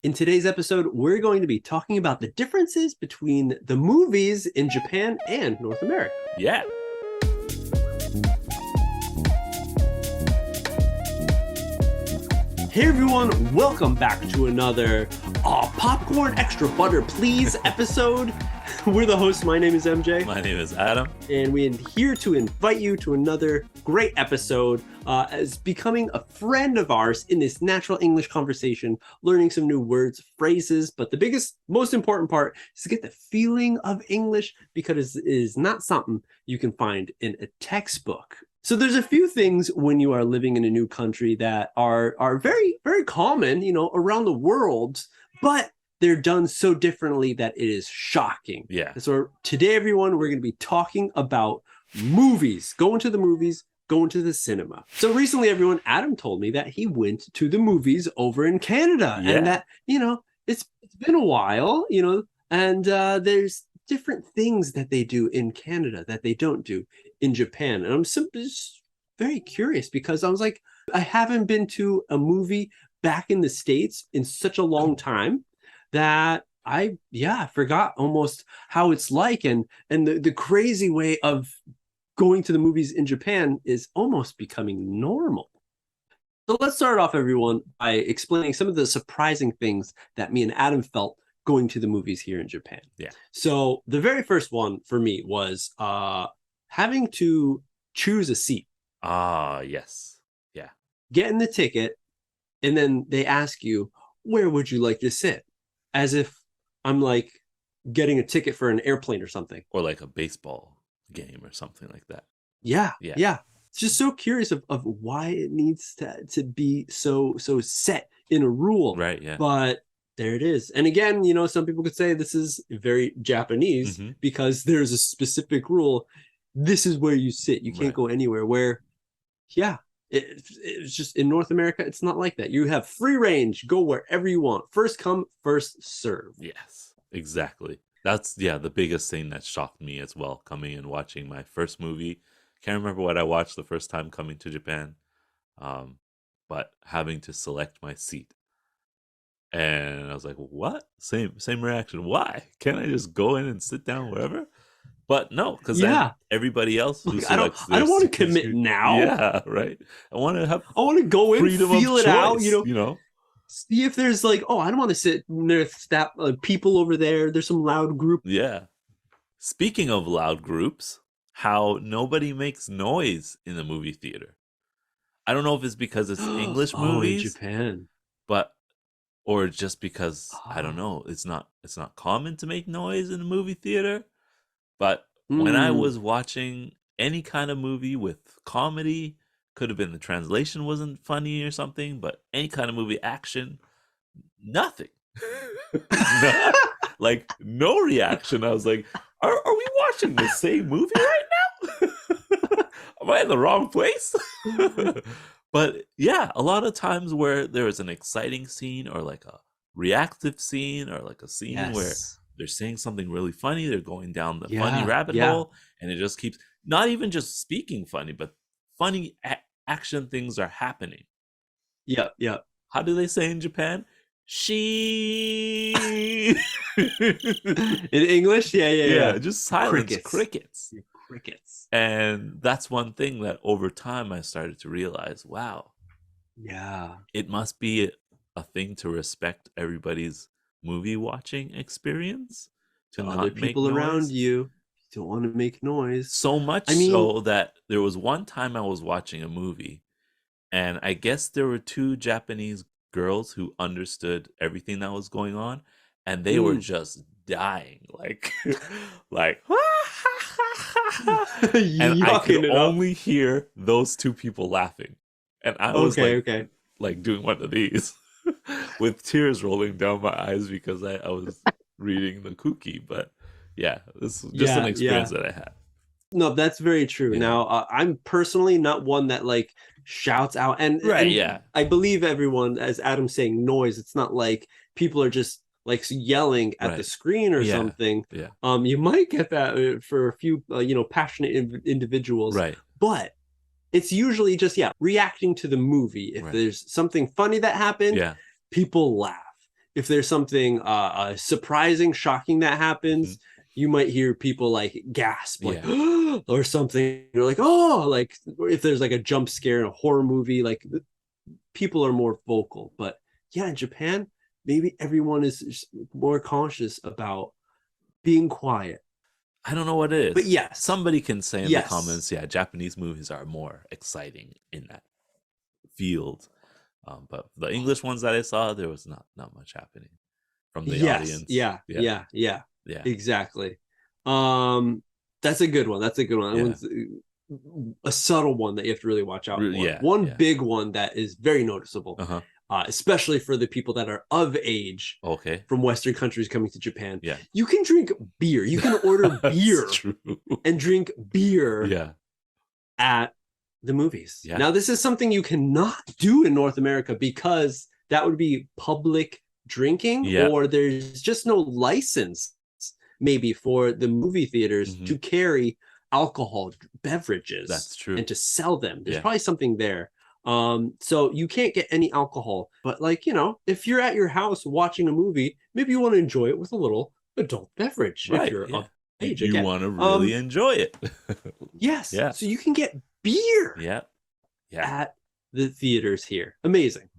In today's episode, we're going to be talking about the differences between the movies in Japan and North America. Yeah. Hey everyone, welcome back to another Popcorn Extra Butter Please episode. We're the hosts. My name is MJ. My name is Adam. And we're here to invite you to another great episode as becoming a friend of ours in this natural English conversation, learning some new words, phrases. But the biggest, most important part is to get the feeling of English, because it is not something you can find in a textbook. So there's a few things when you are living in a new country that are very, very common, around the world, but they're done so differently that it is shocking. Yeah. So today, everyone, we're going to be talking about movies, going to the cinema. So recently, everyone, Adam told me that he went to the movies over in Canada, and that, it's been a while, and there's different things that they do in Canada that they don't do in Japan. And I'm simply just very curious, because I was like, I haven't been to a movie back in the States in such a long time that I forgot almost how it's like, and the crazy way of going to the movies in Japan is almost becoming normal. So let's start off, everyone, by explaining some of the surprising things that me and Adam felt going to the movies here in Japan. Yeah. So the very first one for me was having to choose a seat. Yes. Yeah. Getting the ticket, and then they ask you, where would you like to sit? As if I'm like getting a ticket for an airplane or something. Or like a baseball game or something like that. Yeah. It's just so curious of why it needs to be so set in a rule. Right, yeah. But there it is. And again, some people could say this is very Japanese because there's a specific rule. This is where you sit. You can't go anywhere. Where, it's just in North America, it's not like that. You have free range, go wherever you want. First come, first serve. Yes, exactly. That's the biggest thing that shocked me as well, coming and watching my first movie. Can't remember what I watched the first time coming to Japan, but having to select my seat. And I was like, what? Same reaction. Why? Can't I just go in and sit down wherever? But no, because then everybody else who selects I don't want to commit now. Yeah, right. I want to go in, feel it out, see if there's like, I don't want to sit near that people over there. There's some loud group. Yeah. Speaking of loud groups, how nobody makes noise in the movie theater. I don't know if it's because it's English movies, in Japan, or just because I don't know. It's not common to make noise in a movie theater. But when I was watching any kind of movie with comedy, could have been the translation wasn't funny or something, but any kind of movie, action, nothing. Like no reaction. I was like, are we watching the same movie right now? Am I in the wrong place? But yeah, a lot of times where there is an exciting scene or like a reactive scene or like a scene where they're saying something really funny, they're going down the funny rabbit hole, and it just keeps not even just speaking funny, but funny action things are happening. Yeah. How do they say in Japan? She in English? Yeah. Just silence. Crickets. Crickets. And that's one thing that over time I started to realize, wow. Yeah. It must be a thing to respect everybody's movie watching experience, to not other people make noise around you don't want to make noise. So much so that there was one time I was watching a movie, and I guess there were two Japanese girls who understood everything that was going on, and they were just dying, like and I could only hear those two people laughing, and I was like doing one of these with tears rolling down my eyes because I was reading the cookie. But yeah, this is just an experience that I had. No, that's very true. Yeah. Now, I'm personally not one that like shouts out, and I believe everyone, as Adam's saying, noise. It's not like people are just like yelling at the screen or something. Yeah. You might get that for a few, passionate individuals. Right. But it's usually just reacting to the movie. If there's something funny that happened, people laugh. if there's something surprising, shocking that happens, you might hear people like gasp, like or something. You're like, oh, like if there's like a jump scare in a horror movie, like people are more vocal. But yeah, in Japan, maybe everyone is more conscious about being quiet. I don't know what it is. But yes. Somebody can say in the comments, yeah, Japanese movies are more exciting in that field. But the English ones that I saw, there was not much happening from the audience. Yeah. Exactly. That's a good one. Yeah. A subtle one that you have to really watch out for. Big one that is very noticeable. Especially for the people that are of age from Western countries coming to Japan. Yeah. You can drink beer. You can order beer and drink beer at the movies. Yeah. Now, this is something you cannot do in North America because that would be public drinking or there's just no license maybe for the movie theaters to carry alcohol beverages. That's true. And to sell them. There's probably something there. So you can't get any alcohol, but like, you know, if you're at your house watching a movie, maybe you want to enjoy it with a little adult beverage. If you're of age, you want to really enjoy it. Yes. Yeah. So you can get beer at the theaters here. Amazing.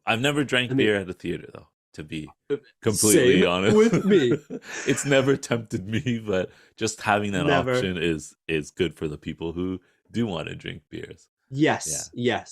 I've never drank beer at a theater though, to be completely honest with me. It's never tempted me, but just having that option is good for the people who do want to drink beers. Yes. Yeah.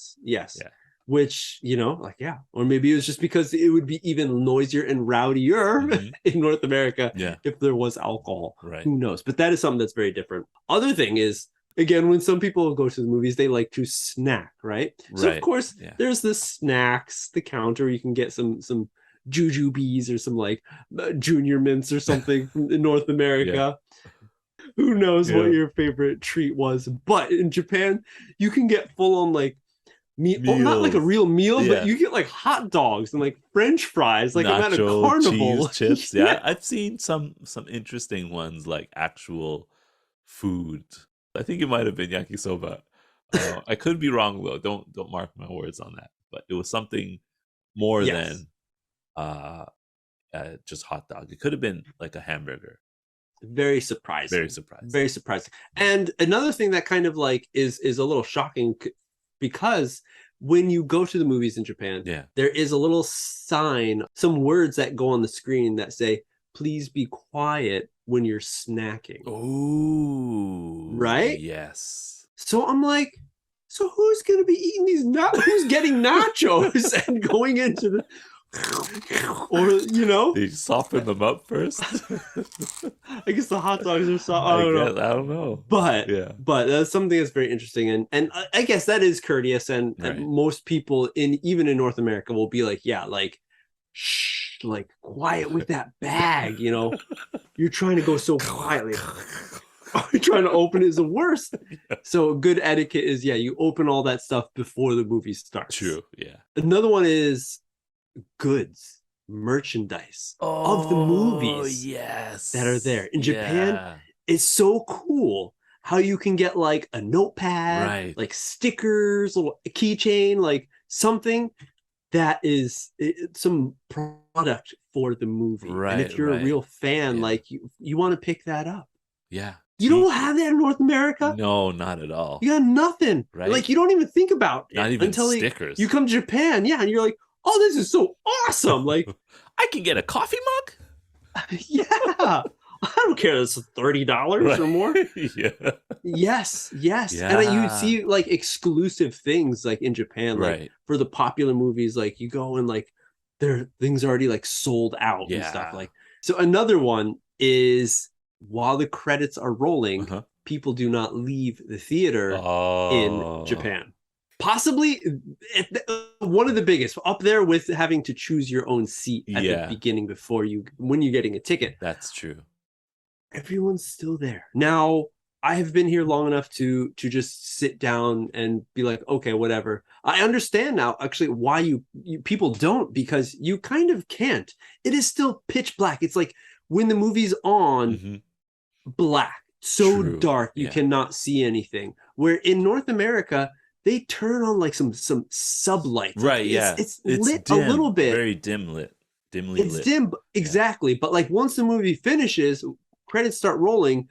Which, you know, like, or maybe it was just because it would be even noisier and rowdier in North America if there was alcohol. Right. Who knows? But that is something that's very different. Other thing is, again, when some people go to the movies, they like to snack, right? So of course, there's the snacks, the counter. You can get some jujubes or some like junior mints or something from North America. Who knows what your favorite treat was? But in Japan, you can get full on like meal, not like a real meal, but you get like hot dogs and like French fries, like I'm at a carnival. Cheese, chips. I've seen some interesting ones, like actual food. I think it might have been yakisoba. I could be wrong though. Don't mark my words on that. But it was something more than just hot dog. It could have been like a hamburger. Very surprising. And another thing that kind of like is a little shocking because when you go to the movies in Japan, there is a little sign, some words that go on the screen that say, please be quiet when you're snacking. Ooh. Right? Yes. So I'm like, so who's going to be eating these who's getting nachos and going into the or you know, they soften them up first. I guess the hot dogs are soft. I don't know. But that's something that's very interesting, and I guess that is courteous, and most people even in North America will be like, like shh, like quiet with that bag, you know. You're trying to go so quietly. You're trying to open it is the worst. So good etiquette is you open all that stuff before the movie starts. True. Yeah. Another one is goods, merchandise of the movies that are there. In Japan, it's so cool how you can get like a notepad, like stickers, little keychain, like something that is some product for the movie. And if you're a real fan, like you want to pick that up. Yeah. You don't have that in North America? No, not at all. You got nothing. Right. Like you don't even think about it not even until stickers. You come to Japan, and you're like, oh, this is so awesome. Like I can get a coffee mug? I don't care. It's $30 or more. Yes. And you see like exclusive things like in Japan, like for the popular movies, like you go and like there things already like sold out and stuff. Like so another one is while the credits are rolling, people do not leave the theater in Japan. Possibly one of the biggest, up there with having to choose your own seat at the beginning when you're getting a ticket. That's true. Everyone's still there. Now, I have been here long enough to just sit down and be like, okay, whatever. I understand now actually why you people don't, because you kind of can't. It is still pitch black. It's like when the movie's on, black, so dark you cannot see anything. Where in North America, they turn on like some sub lights. Right, it's lit dim, a little bit. Very dim lit. dimly it's lit. dim, exactly. But like once the movie finishes, credits start rolling,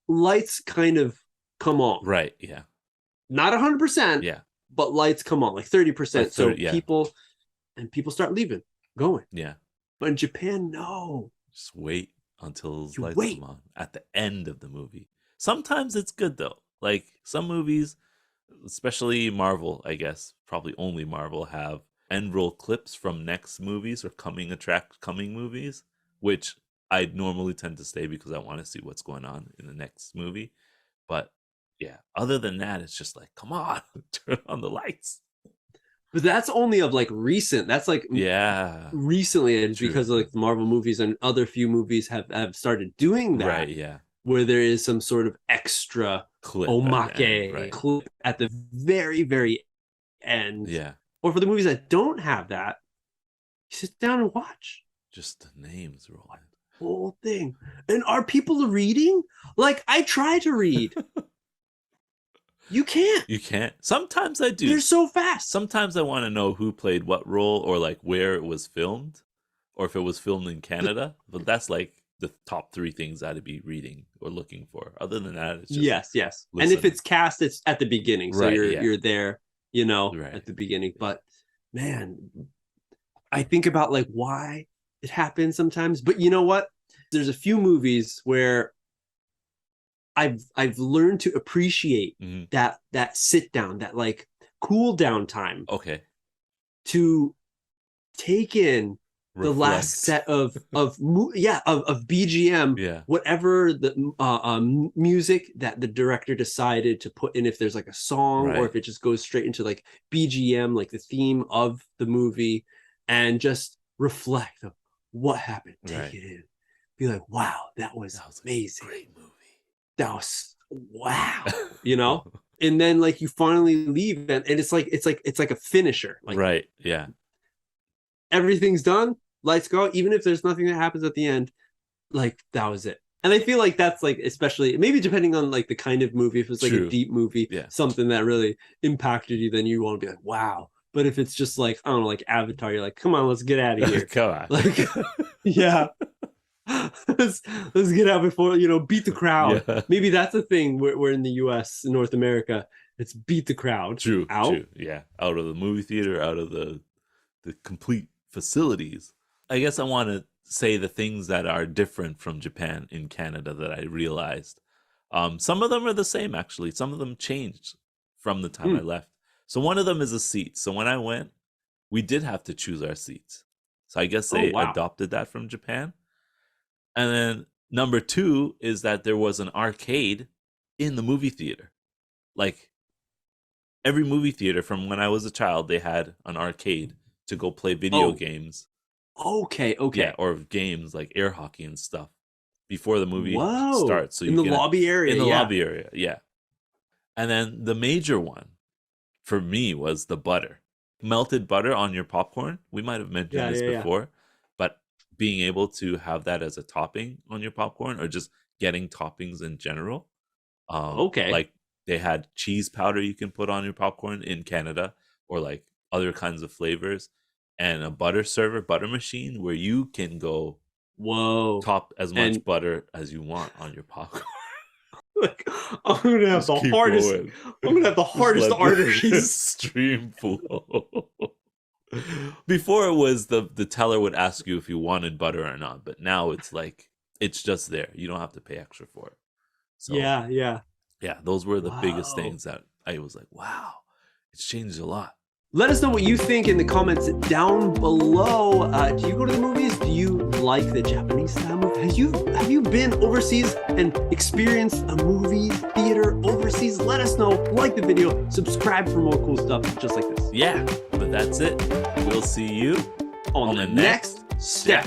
lights kind of come on. Right. Yeah. Not 100%. Yeah. But lights come on, like 30%. Like 30, so yeah. people start leaving, going. Yeah. But in Japan, no. Just wait until You lights wait. come on at the end of the movie. Sometimes it's good though. Like some movies, especially Marvel, I guess, probably only Marvel have end roll clips from next movies or coming movies, which I normally tend to stay because I want to see what's going on in the next movie. But yeah, other than that, it's just like, come on, turn on the lights. But that's only of like recent. That's like recently, and because of like the Marvel movies and other few movies have started doing that. Right, yeah. Where there is some sort of extra clip clip at the very, very end. Yeah. Or for the movies that don't have that, you sit down and watch. Just the names rolling. Whole thing. And are people reading? Like, I try to read. You can't. You can't. Sometimes I do. They're so fast. Sometimes I want to know who played what role or like where it was filmed or if it was filmed in Canada. But that's like the top 3 things I'd be reading or looking for. Other than that, it's just yes. And if it's cast, it's at the beginning. So you're there, at the beginning. But man, I think about like why it happens sometimes. But you know what? There's a few movies where I've learned to appreciate that sit down, that like cool down time. Okay. To take in the last set of BGM, whatever the music that the director decided to put in, if there's like a song or if it just goes straight into like BGM, like the theme of the movie, and just reflect of what happened. Take it in, be like, wow, that was amazing. Great movie. That was wow, and then like you finally leave and it's like a finisher. Like, right. Yeah. Everything's done, lights go, even if there's nothing that happens at the end, like that was it. And I feel like that's like, especially maybe depending on like the kind of movie, if it's like a deep movie, something that really impacted you, then you want to be like, wow. But if it's just like, I don't know, like Avatar, you're like, come on, let's get out of here. Come on. Like, yeah. let's get out before, beat the crowd. Yeah. Maybe that's a thing we're in the US, in North America, it's beat the crowd. True. Yeah. Out of the movie theater, out of the complete facilities. I guess I want to say the things that are different from Japan in Canada that I realized. Some of them are the same, actually. Some of them changed from the time I left. So one of them is a seat. So when I went, we did have to choose our seats. So I guess they adopted that from Japan. And then number 2 is that there was an arcade in the movie theater. Like every movie theater from when I was a child, they had an arcade to go play video games. Okay. Yeah, or games like air hockey and stuff before the movie starts. So in the lobby area. In the lobby area, yeah. And then the major one for me was the butter. Melted butter on your popcorn. We might have mentioned this before, but being able to have that as a topping on your popcorn or just getting toppings in general. Like they had cheese powder you can put on your popcorn in Canada, or like other kinds of flavors, and a butter machine where you can go top as much butter as you want on your popcorn. Like, I'm gonna have the hardest arteries. Stream full. Before it was the teller would ask you if you wanted butter or not, but now it's like it's just there. You don't have to pay extra for it. So yeah. Those were the biggest things that I was like, wow, it's changed a lot. Let us know what you think in the comments down below. Do you go to the movies? Do you like the Japanese style movie? Have you been overseas and experienced a movie theater overseas? Let us know. Like the video. Subscribe for more cool stuff just like this. Yeah, but that's it. We'll see you on the next step.